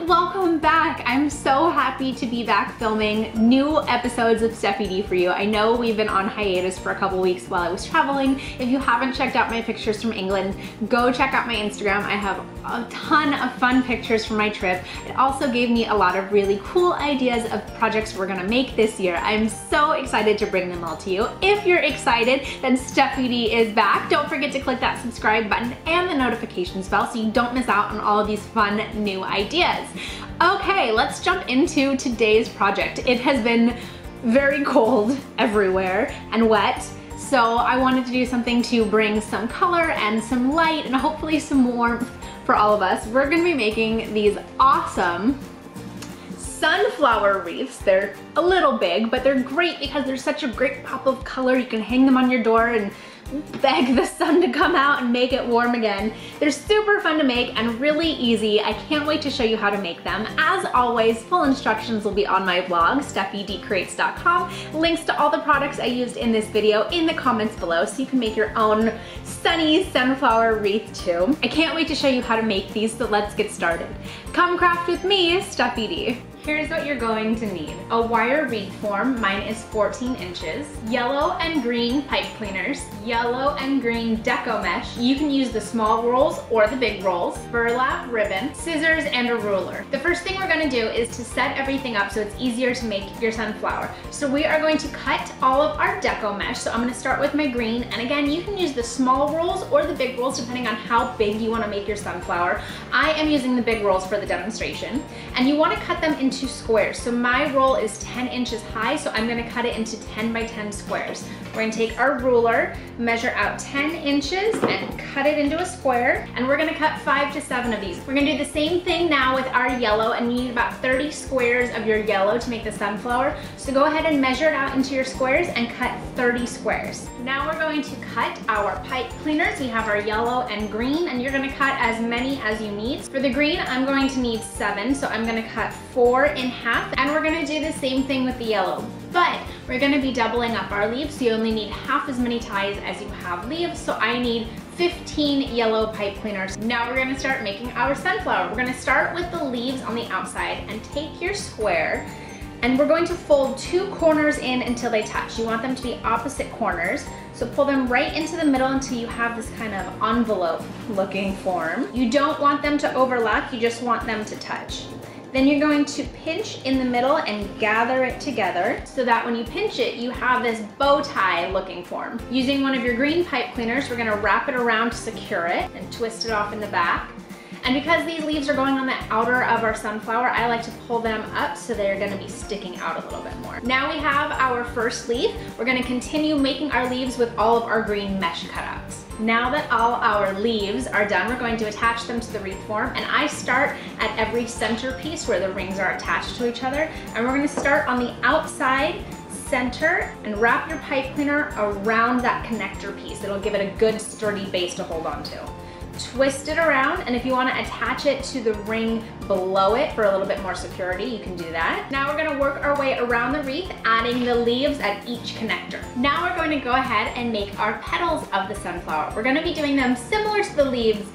welcome back. I'm so happy to be back filming new episodes of Steffi D for you. I know we've been on hiatus for a couple weeks while I was traveling. If you haven't checked out my pictures from England, go check out my Instagram. I have a ton of fun pictures from my trip. It also gave me a lot of really cool ideas of projects we're gonna make this year. I'm so excited to bring them all to you. If you're excited, then Steffi D is back. Don't forget to click that subscribe button and the notifications bell so you don't miss out on all of these fun new ideas. Okay, let's jump into today's project. It has been very cold everywhere and wet, so I wanted to do something to bring some color and some light and hopefully some warmth for all of us. We're gonna be making these awesome sunflower wreaths. They're a little big, but they're great because there's such a great pop of color. You can hang them on your door and beg the sun to come out and make it warm again. They're super fun to make and really easy. I can't wait to show you how to make them. As always, full instructions will be on my blog, steffidcreates.com. Links to all the products I used in this video in the comments below so you can make your own sunny sunflower wreath too. I can't wait to show you how to make these, so let's get started. Come craft with me, Steffi D. Here's what you're going to need. A wire wreath form, mine is 14 inches. Yellow and green pipe cleaners. Yellow and green Deco mesh. You can use the small rolls or the big rolls. Burlap ribbon, scissors, and a ruler. The first thing we're gonna do is to set everything up so it's easier to make your sunflower. So we are going to cut all of our Deco mesh. So I'm gonna start with my green, and again, you can use the small rolls or the big rolls depending on how big you wanna make your sunflower. I am using the big rolls for the demonstration. And you wanna cut them into squares. So my roll is 10 inches high, so I'm gonna cut it into 10 by 10 squares. We're gonna take our ruler, measure out 10 inches and cut it into a square, and we're gonna cut 5 to 7 of these. We're gonna do the same thing now with our yellow, and you need about 30 squares of your yellow to make the sunflower. So go ahead and measure it out into your squares and cut 30 squares. Now we're going to cut our pipe cleaners. We have our yellow and green, and you're gonna cut as many as you need. For the green, I'm going to need 7, so I'm gonna cut 4 in half, and we're gonna do the same thing with the yellow. But we're gonna be doubling up our leaves, so you only need half as many ties as you have leaves, so I need 15 yellow pipe cleaners. Now we're gonna start making our sunflower. We're gonna start with the leaves on the outside and take your square, and we're going to fold 2 corners in until they touch. You want them to be opposite corners, so pull them right into the middle until you have this kind of envelope looking form. You don't want them to overlap, you just want them to touch. Then you're going to pinch in the middle and gather it together so that when you pinch it, you have this bow tie looking form. Using one of your green pipe cleaners, we're gonna wrap it around to secure it and twist it off in the back. And because these leaves are going on the outer of our sunflower, I like to pull them up so they're gonna be sticking out a little bit more. Now we have our first leaf. We're gonna continue making our leaves with all of our green mesh cutouts. Now that all our leaves are done, we're going to attach them to the wreath form, and I start at every center piece where the rings are attached to each other, and we're gonna start on the outside center and wrap your pipe cleaner around that connector piece. It'll give it a good sturdy base to hold on to. Twist it around, and if you want to attach it to the ring below it for a little bit more security, you can do that. Now we're going to work our way around the wreath, adding the leaves at each connector. Now we're going to go ahead and make our petals of the sunflower. We're going to be doing them similar to the leaves,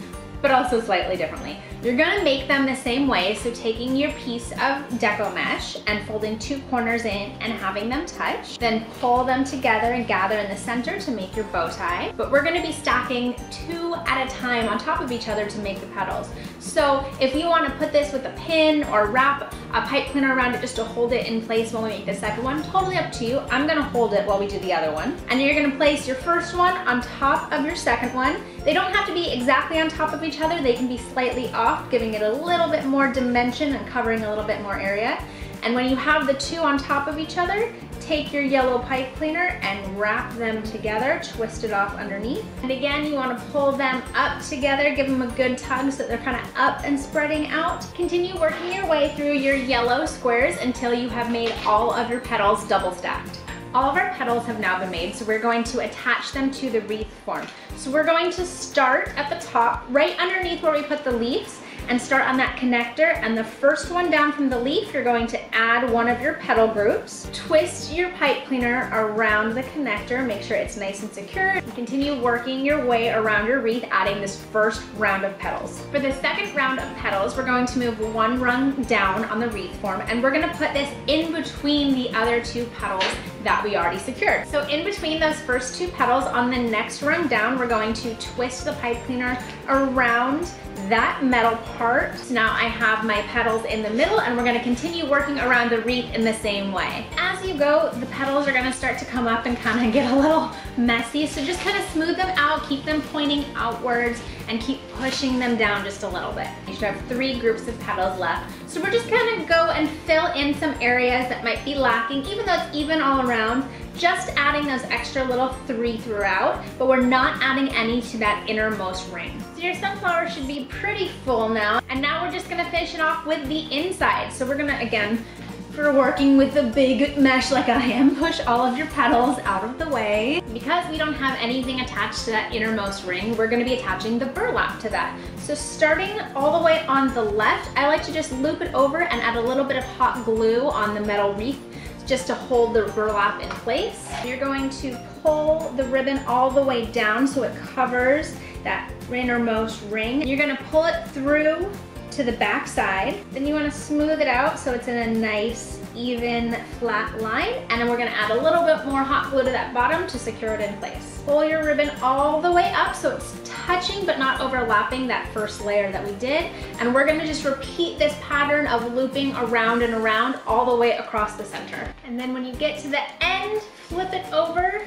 but also slightly differently. You're gonna make them the same way, so taking your piece of Deco mesh and folding 2 corners in and having them touch, then pull them together and gather in the center to make your bow tie. But we're gonna be stacking 2 at a time on top of each other to make the petals. So if you wanna put this with a pin or wrap a pipe cleaner around it just to hold it in place when we make the second one, totally up to you. I'm gonna hold it while we do the other one. And you're gonna place your first one on top of your second one. They don't have to be exactly on top of each other, they can be slightly off, giving it a little bit more dimension and covering a little bit more area. And when you have the 2 on top of each other, take your yellow pipe cleaner and wrap them together, twist it off underneath. And again, you want to pull them up together, give them a good tug so that they're kind of up and spreading out. Continue working your way through your yellow squares until you have made all of your petals double stacked. All of our petals have now been made, so we're going to attach them to the wreath form. So we're going to start at the top, right underneath where we put the leaves, and start on that connector, and the first one down from the leaf, you're going to add one of your petal groups. Twist your pipe cleaner around the connector, make sure it's nice and secure, and continue working your way around your wreath, adding this first round of petals. For the second round of petals, we're going to move one rung down on the wreath form, and we're gonna put this in between the other two petals that we already secured. So in between those first two petals on the next rung down, we're going to twist the pipe cleaner around that metal part. So now I have my petals in the middle, and we're gonna continue working around the wreath in the same way. As you go, the petals are gonna start to come up and kind of get a little messy, so just kind of smooth them out, keep them pointing outwards, and keep pushing them down just a little bit. You should have 3 groups of petals left. So we're just gonna go and fill in some areas that might be lacking, even though it's even all around, just adding those extra little 3 throughout, but we're not adding any to that innermost ring. So your sunflower should be pretty full now, and now we're just gonna finish it off with the inside. So we're gonna, again, for working with a big mesh like I am, push all of your petals out of the way. Because we don't have anything attached to that innermost ring, we're gonna be attaching the burlap to that. So starting all the way on the left, I like to just loop it over and add a little bit of hot glue on the metal wreath just to hold the burlap in place. You're going to pull the ribbon all the way down so it covers that innermost ring. You're gonna pull it through to the back side. Then you want to smooth it out so it's in a nice, even, flat line. And then we're going to add a little bit more hot glue to that bottom to secure it in place. Pull your ribbon all the way up so it's touching but not overlapping that first layer that we did. And we're going to just repeat this pattern of looping around and around all the way across the center. And then when you get to the end, flip it over.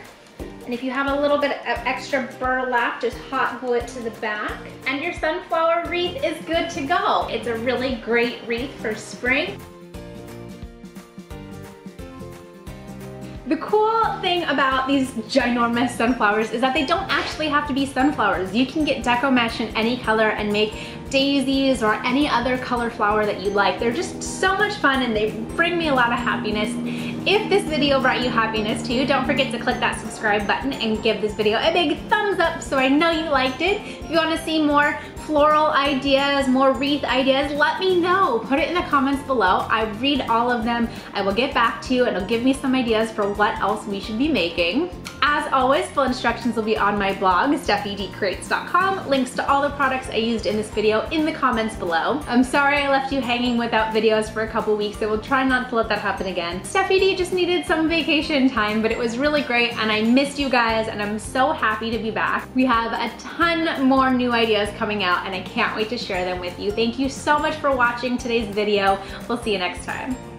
And if you have a little bit of extra burlap, just hot glue it to the back. And your sunflower wreath is good to go. It's a really great wreath for spring. The cool thing about these ginormous sunflowers is that they don't actually have to be sunflowers. You can get deco mesh in any color and make daisies or any other color flower that you like. They're just so much fun and they bring me a lot of happiness. If this video brought you happiness too, don't forget to click that subscribe button and give this video a big thumbs up so I know you liked it. If you want to see more floral ideas, more wreath ideas, let me know. Put it in the comments below. I read all of them. I will get back to you and it'll give me some ideas for what else we should be making. As always, full instructions will be on my blog, stephidcreates.com. Links to all the products I used in this video in the comments below. I'm sorry I left you hanging without videos for a couple weeks. I will try not to let that happen again. Steffi D just needed some vacation time, but it was really great and I missed you guys and I'm so happy to be back. We have a ton more new ideas coming out and I can't wait to share them with you. Thank you so much for watching today's video. We'll see you next time.